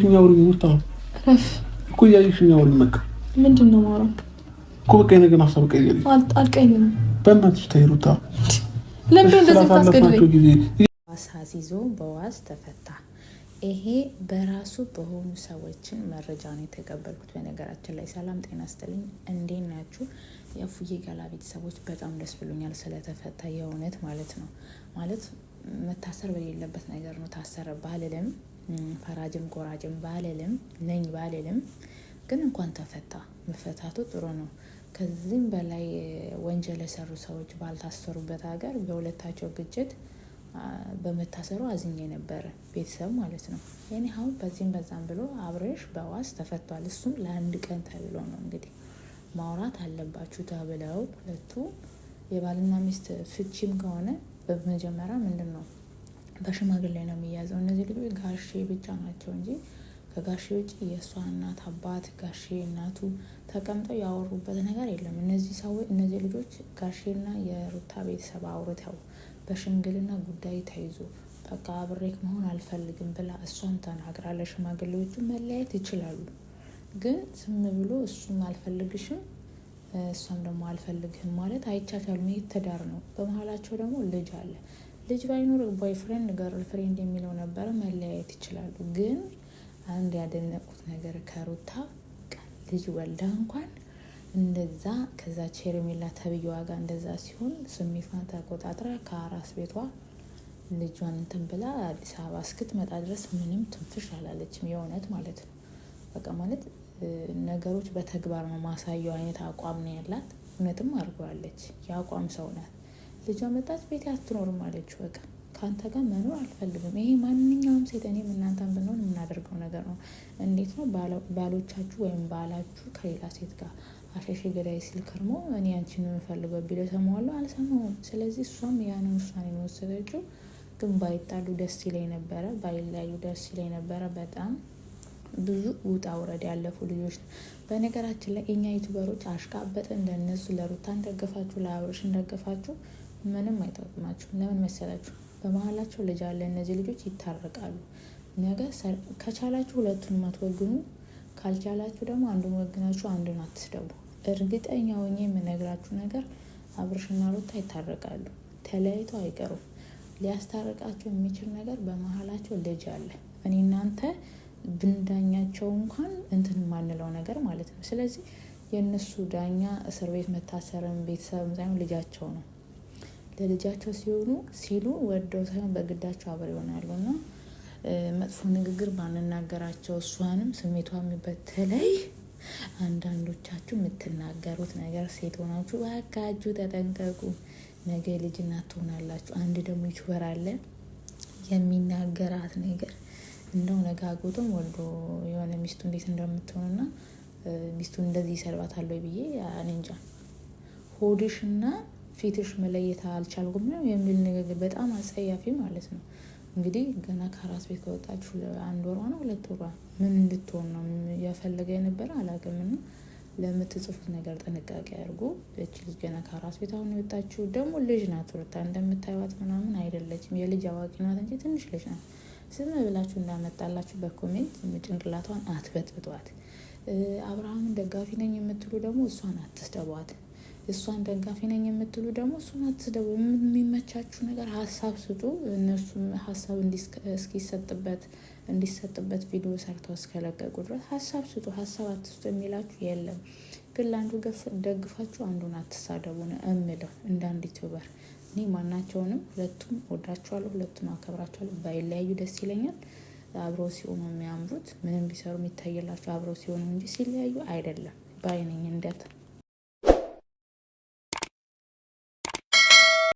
ኛውሪ ውጣ እኮ ያይሽኝ አውሪ መካ ምንድነው ማውራ እኮ በቃ ነገር ሀሳብ ቀይሪ አልቀይርም በእናትሽ ተይሩታ ለምን እንደዚህ ታስገድደኝ አሳሲዞ በዋስ ተፈታ ይሄ በራሱ በሆኑ ሰዎችን መረጃ ነው የተቀበልኩት በነገራችን ላይ ሰላም ጤና ይስጥልኝ እንዴት ናችሁ የፉዬ ገላ ቤተሰቦች በጣም ደስ ብሎኛል ስለተፈታ የእውነት ማለት ነው ማለት መታሰር በሌለበት ነገር ነው ታሰረ ባልልም ፈራጅም ቆራጅም ባልልም ነኝ ባልልም ግን እንኳን ተፈታ መፈታቱ ጥሩ ነው ከዚህም በላይ ወንጀል የሰሩ ሰዎች ባልታሰሩበት ሀገር በሁለታቸው ግጭት በመታሰሩ አዝኜ ነበር ቤተሰብ ማለት ነው የኔ አሁን በዚህም በዛም ብሎ አብሬሽ በዋስ ተፈቷል እሱም ለአንድ ቀን ተብሎ ነው እንግዲህ ማውራት አለባችሁ ተብለው ሁለቱ የባልና ሚስት ፍቺም ከሆነ በመጀመሪያ ምንድነው በሽማግሌ ነው የሚያዘው እነዚህ ልጆች ጋሼ ብቻ ናቸው እንጂ ከጋሼ ውጪ የሷ እናት አባት ጋሼ እናቱ ተቀምጠው ያወሩበት ነገር የለም እነዚህ ልጆች ጋሼና የሩታ ቤተሰብ አውርተው በሽምግልና ጉዳይ ተይዞ በቃ አብሬክ መሆን አልፈልግም ብላ እሷም ተናግራ ለሽማግሌዎቹ መለያየት ይችላሉ ግን ዝም ብሎ እሱም አልፈልግሽም እሷም ደግሞ አልፈልግህም ማለት አይቻቻልም ይሄ ትዳር ነው በመሃላቸው ደግሞ ልጅ አለ ልጅ ባይኖር ቦይፍሬንድ ገርልፍሬንድ የሚለው ነበር መለያየት ይችላሉ ግን አንድ ያደነቁት ነገር ከሩታ ልጅ ወልዳ እንኳን እንደዛ ከዛ ቼርሜላ ተብየዋ ጋር እንደዛ ሲሆን ስሜቷን ተቆጣጥራ ከአራስ ቤቷ ልጇን እንትን ብላ አዲስ አበባ እስክትመጣ ድረስ ምንም ትንፍሽ አላለችም የእውነት ማለት ነው በቃ ማለት ነገሮች በተግባር ነው ማሳየው አይነት አቋም ነው ያላት እውነትም አድርገዋለች የአቋም ሰው ናት ልጇ መጣች ቤት አትኖርም አለች በቃ ካንተ ጋር መኖር አልፈልግም ይሄ ማንኛውም ሴት እኔም እናንተም ብንሆን የምናደርገው ነገር ነው እንዴት ነው ባሎቻችሁ ወይም ባላችሁ ከሌላ ሴት ጋር አሸሼ ገዳይ ሲል ከርሞ እኔ አንቺን የምፈልገው ቢለው ሰማዋለሁ አልሰማውም ስለዚህ እሷም ያንን ውሳኔ ነው ወሰደችው ግን ባይጣሉ ደስ ይለኝ ነበረ ባይለያዩ ደስ ይለኝ ነበረ በጣም ብዙ ውጣ ውረድ ያለፉ ልጆች በነገራችን ላይ እኛ ዩቲዩበሮች አሽቃበጥ እንደነሱ ለሩታን ደግፋችሁ ለአብርሽ እንደገፋችሁ ምንም አይጠቅማችሁ ለምን መሰላችሁ በመሃላቸው ልጅ አለ እነዚህ ልጆች ይታረቃሉ ነገ ከቻላችሁ ሁለቱንም አትወግኑ ካልቻላችሁ ደግሞ አንዱን ወግናችሁ አንዱን አትስደቡ እርግጠኛ ሆኜ የምነግራችሁ ነገር አብርሽና ሩታ ይታረቃሉ ተለያይተው አይቀሩም ሊያስታርቃቸው የሚችል ነገር በመሃላቸው ልጅ አለ እኔ እናንተ ብንዳኛቸው እንኳን እንትን ማንለው ነገር ማለት ነው ስለዚህ የነሱ ዳኛ እስር ቤት መታሰርም ቤተሰብም ሳይሆን ልጃቸው ነው ለልጃቸው ሲሉ ወደው ሳይሆን በግዳቸው አብረው ይሆናሉና መጥፎ ንግግር ባንናገራቸው እሷንም ስሜቷን በተለይ አንዳንዶቻችሁ የምትናገሩት ነገር ሴት ሆናችሁ ባካችሁ ተጠንቀቁ ነገ ልጅ እናት ትሆናላችሁ አንድ ደግሞ ዩቲዩበር አለ የሚናገራት ነገር እንደው ነጋጎቱም ወልዶ የሆነ ሚስቱ እንዴት እንደምትሆንና ሚስቱን እንደዚህ ይሰልባታል ወይ ብዬ አንንጃ ሆድሽና ፊትሽ መለየት አልቻልኩም ነው የሚል ንግግር በጣም አጸያፊ ማለት ነው እንግዲህ ገና ከራስ ቤት ከወጣችሁ አንድ ወር ነው ሁለት ወር ምን እንድትሆን ነው ያፈለገ የነበረ አላገምና ለምትጽፉት ነገር ጥንቃቄ አድርጉ እቺ ልጅ ገና ከራስ ቤት አሁን የወጣችሁ ደግሞ ልጅ ናት ሩታ እንደምታዩት ምናምን አይደለችም የልጅ አዋቂ ናት እንጂ ትንሽ ልጅ ናት ዝም ብላችሁ እንዳመጣላችሁ በኮሜንት ጭንቅላቷን አትበጥብጧት አብርሃምን ደጋፊ ነኝ የምትሉ ደግሞ እሷን አትስደቧት እሷን ደጋፊ ነኝ የምትሉ ደግሞ እሱን አትስደቡ የሚመቻችሁ ነገር ሀሳብ ስጡ እነሱም ሀሳብ እንዲሰጥበት ቪዲዮ ሰርተው እስከለቀቁ ድረስ ሀሳብ ስጡ ሀሳብ አትስጡ የሚላችሁ የለም ግን ለአንዱ ደግፋችሁ አንዱን አትሳደቡ ነው እምለው እንደ አንድ ዩቲዩበር እኔ ማናቸውንም ሁለቱም ወዳቸዋለሁ ሁለቱም አከብራቸዋለሁ ባይለያዩ ደስ ይለኛል አብረው ሲሆኑ የሚያምሩት ምንም ቢሰሩ የሚታየላቸው አብረው ሲሆኑ እንጂ ሲለያዩ አይደለም ባይነኝ እንደት